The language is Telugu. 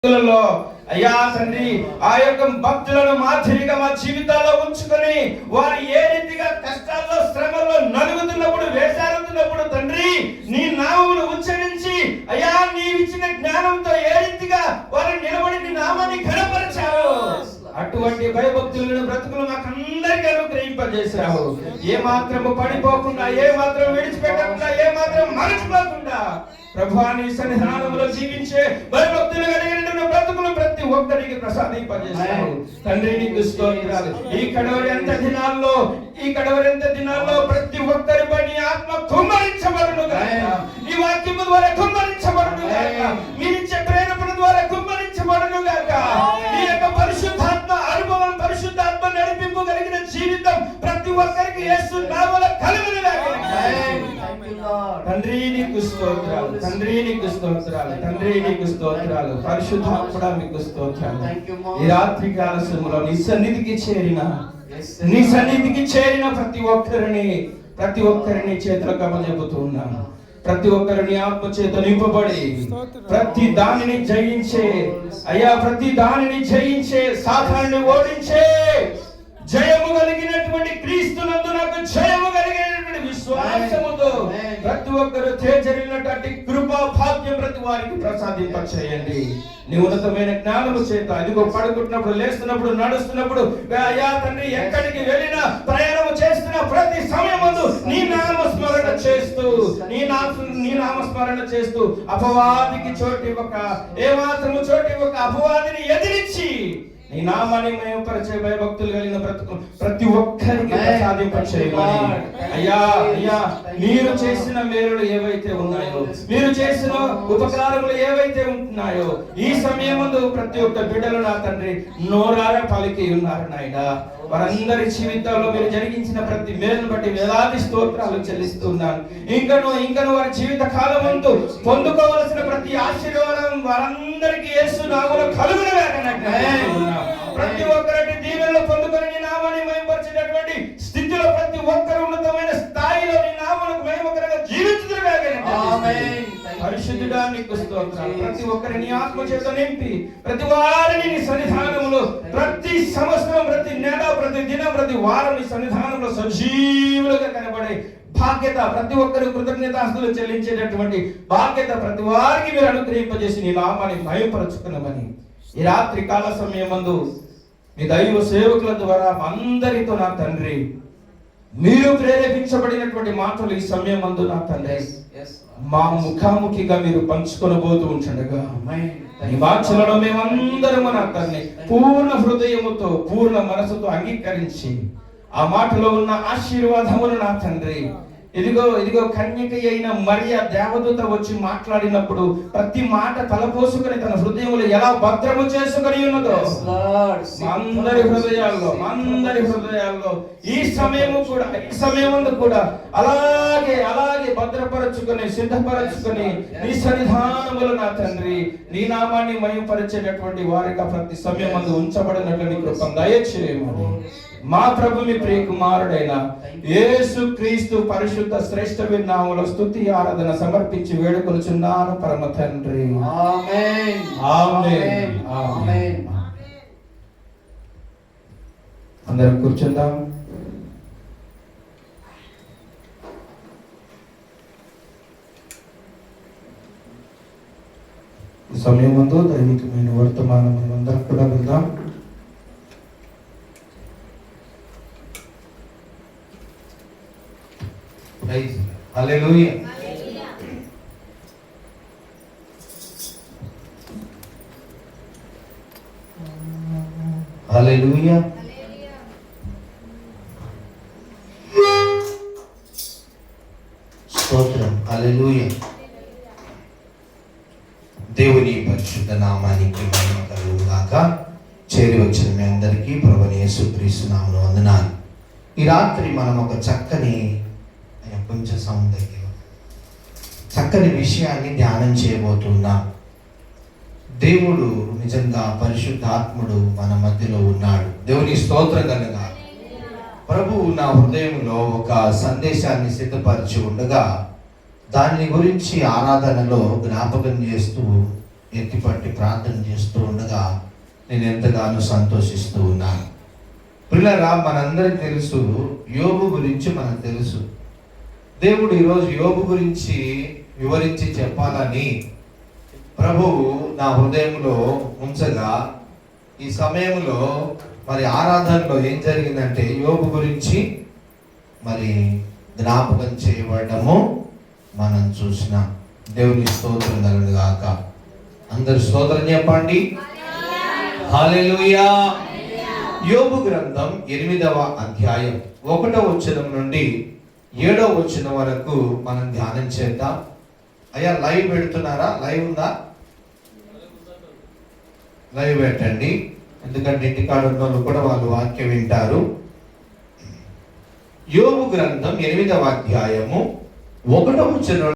అయ్యా తండ్రి, ఆ యొక్క భక్తులను మాదిరిగా మా జీవితాల్లో ఉంచుకొని వారు ఏ రీతిగా కష్టాల్లో శ్రమల్లో నలుగుతున్నప్పుడు వేసారుతున్నప్పుడు తండ్రి నీ నామమును ఉచ్చరించి అయ్యా నీవిచ్చిన జ్ఞానంతో ఏ రీతిగా వారు నిలబడి నీ నామాన్ని ఘనపరచారు. అటువంటి భయభక్తులను బ్రతుకులు మాకందరికీ అనుగ్రహింపజేశావు. ఏ మాత్రము పడిపోకుండా, ఏ మాత్రం విడిచిపెట్టకుండా, ఏ మాత్రం మరచిపోకుండా ప్రభువా నీ సన్నిధానంలో జీవించే భయభక్తులు కలిగిన బ్రతుకులు ప్రతి ఒక్కరికి ప్రసాదింపజేశావు. తండ్రి నీకు స్తోత్రాలు. ఈ కడవరి దినాల్లో ప్రతి ఒక్కరిపై నీ ఆత్మ కుమ్మరించబడును గాక, నీ వాక్యము ద్వారా కుమ్మరించబడును గాక, మీరిచ్చే ప్రేరణ ద్వారా కుమ్మరించబడును గాక. నీ యొక్క పరిశుద్ధాత్మ అనుభవం, పరిశుద్ధాత్మ నడిపింపు కలిగిన జీవితం ప్రతి ఒక్కరికి యేసు నామములో కలుగును గాక. తండ్రి నీకు స్తోత్రాలు, తండ్రి నీకు స్తోత్రాలు, తండ్రి నీకు స్తోత్రాలు. పరిశుద్ధాత్ముడా మీకు స్తోత్రాలు. ఈ రాత్రి కాల సమయంలో నీ సన్నిధికి చేరిన ప్రతి ఒక్కరిని చేతులకు అప్పజెపుతూ ఉన్నాను. ప్రతి ఒక్కరిని ఆత్మ చేత నింపబడి ప్రతి దానిని జయించే సాతానుని ఓడించే జయము కలిగినటువంటి క్రీస్తునందు నాకు జయము కలిగినటువంటి విశ్వాసముతో ప్రతి ఒక్కరు తేజరిల్లినటువంటి కృపా భాగ్యం ప్రతి వారికి ప్రసాదింపచేయండి. నీ ఉన్నతమైన జ్ఞానము చేత ఇదిగో పడుకుంటున్నప్పుడు, లేస్తున్నప్పుడు, నడుస్తున్నప్పుడు అయ్యా తండ్రి ఎక్కడికి వెళ్ళినా ప్రయాణము చేస్తున్న ప్రతి సమయమందు నీ నామస్మరణ చేస్తూ అపవాదికి చోటివ్వక, ఏమాత్రము చోటివ్వక అపవాదిని ఎదిరించి నీ నామాన్ని మహిమపరిచే భయభక్తులు కలిగిన బ్రతుకు ప్రతి ఒక్కరికి ప్రసాదింపచేయమని. అయ్యా మీరు చేసిన మేలులు ఏవైతే ఉన్నాయో, మీరు చేసిన ఉపకారములు ఏవైతే ఉంటున్నాయో ఈ సమయమందు ప్రతి ఒక్క బిడ్డలు నా తండ్రి నోరార పలికి ఉన్నారు నాయన. వారందరి జీవితాల్లో మీరు జరిగించిన ప్రతి మేలును బట్టి వేలాది స్తోత్రాలు చెల్లిస్తున్నాను. ఇంకను వారి జీవిత కాలమందు పొందుకోవలసిన ప్రతి ఆశీర్వాదం వారందరికీ యేసు నామములో కలుగును గాక. ప్రతి ఒక్కరి దీవెనలు పొందుకొని నీ నామాన్ని మహిమపరిచేటటువంటి స్థితిలో ప్రతి ఒక్కరు ఉన్నతమైన స్థాయిలో నీ నామమునకు మహిమకరంగా జీవించుదురుగాక. పరిశుద్ధుడా నీకు స్తోత్రాలు. ప్రతి ఒక్కరిని ఆత్మ చేత నింపి ప్రతి వారిని నీ సన్నిధానములో ప్రతి సంవత్సరం, ప్రతి నెల, ప్రతి దినం, ప్రతి వారం నీ సన్నిధానంలో సజీవులుగా కనబడే బాధ్యత, ప్రతి ఒక్కరు కృతజ్ఞతాస్తులు చెల్లించేటటువంటి బాధ్యత ప్రతి వారికి మీరు అనుగ్రహింపజేసి నీ నామాన్ని మహిమపరచుకున్నామని ఈ రాత్రి కాల సమయమందు మీ దైవ సేవకుల ద్వారా అందరితో నా తండ్రి మీరు ప్రేరేపించబడినటువంటి మాటలు ఈ సమయమందు నా తండ్రి మా ముఖాముఖిగా మీరు పంచుకొనబోతూ ఉంటుండగా ఈ వాక్యాలను మేమందరము నా తండ్రి పూర్ణ హృదయముతో, పూర్ణ మనసుతో అంగీకరించి ఆ మాటలో ఉన్న ఆశీర్వాదమును నా తండ్రి ఇదిగో కన్యక అయిన మరియ దేవదూత వచ్చి మాట్లాడినప్పుడు ప్రతి మాట తలపోసుకొని తన హృదయంలో ఎలా భద్రము చేసుకొని ఉన్నదో అందరి హృదయాల్లో ఈ సమయము కూడా అలాగే భద్రపరచుకొని సిద్ధపరచుకొని నీ సన్నిధానములు నా తండ్రి నీ నామాన్ని మహిమపరిచేటటువంటి వారిగా ప్రతి సమయమందు ఉంచబడినట్లు నీ కృపను దయచేయమని మా ప్రభు మీ ప్రియ కుమారుడైన యేసు క్రీస్తు పరిశుద్ధ శ్రేష్ఠ నామములో స్తుతి ఆరాధన సమర్పించి వేడుకొనుచున్నాను పరమ తండ్రి. ఆమేన్, ఆమేన్, ఆమేన్. అందరం కూర్చుందాం. ఈ సమయమందు దైవికమైన వర్తమానం అందరం కూడా విందాం. హల్లెలూయా. హల్లెలూయా. స్తోత్రం. హల్లెలూయా. దేవుని పరిశుద్ధ నామానికి మహిమ కలుగును గాక. చేరి వచ్చిన మీ అందరికీ ప్రభువైన యేసుక్రీస్తు నామములో వందనాలు. ఈ రాత్రి మనం ఒక కొంచెం సౌండ్ చక్కని విషయాన్ని ధ్యానం చేయబోతున్నాం. దేవుడు నిజంగా పరిశుద్ధాత్ముడు మన మధ్యలో ఉన్నాడు. దేవుని స్తోత్రం కలుగుగా. ప్రభువు నా హృదయంలో ఒక సందేశాన్ని సిద్ధపరిచి ఉండగా దాని గురించి ఆరాధనలో జ్ఞాపకం చేస్తూ ఎత్తిపట్టి ప్రార్థన చేస్తూ నేను ఎంతగానో సంతోషిస్తూ ఉన్నాను. పిల్లరా, మనందరికి తెలుసు, యోబు గురించి మనకు తెలుసు. దేవుడు ఈరోజు యోబు గురించి వివరించి చెప్పాలని ప్రభువు నా హృదయంలో ఉంచగా, ఈ సమయంలో మరి ఆరాధనలో ఏం జరిగిందంటే యోబు గురించి మరి జ్ఞాపకం చేయబడము మనం చూసినాం. దేవుని స్తోత్రం కలుగును గాక. అందరు స్తోత్రం చెప్పండి. హల్లెలూయా. యోబు గ్రంథం 8వ అధ్యాయం 1వ వచనం నుండి 7వ వచనం వరకు మనం ధ్యానం చేద్దాం. అయ్యా, లైవ్ పెడుతున్నారా? లైవ్ ఉందా? లైవ్ పెట్టండి, ఎందుకంటే ఇంటికాడ ఉన్న వాళ్ళు కూడా వాళ్ళు వాక్యం వింటారు. యోబు గ్రంథం 8వ అధ్యాయము 1వ వచనం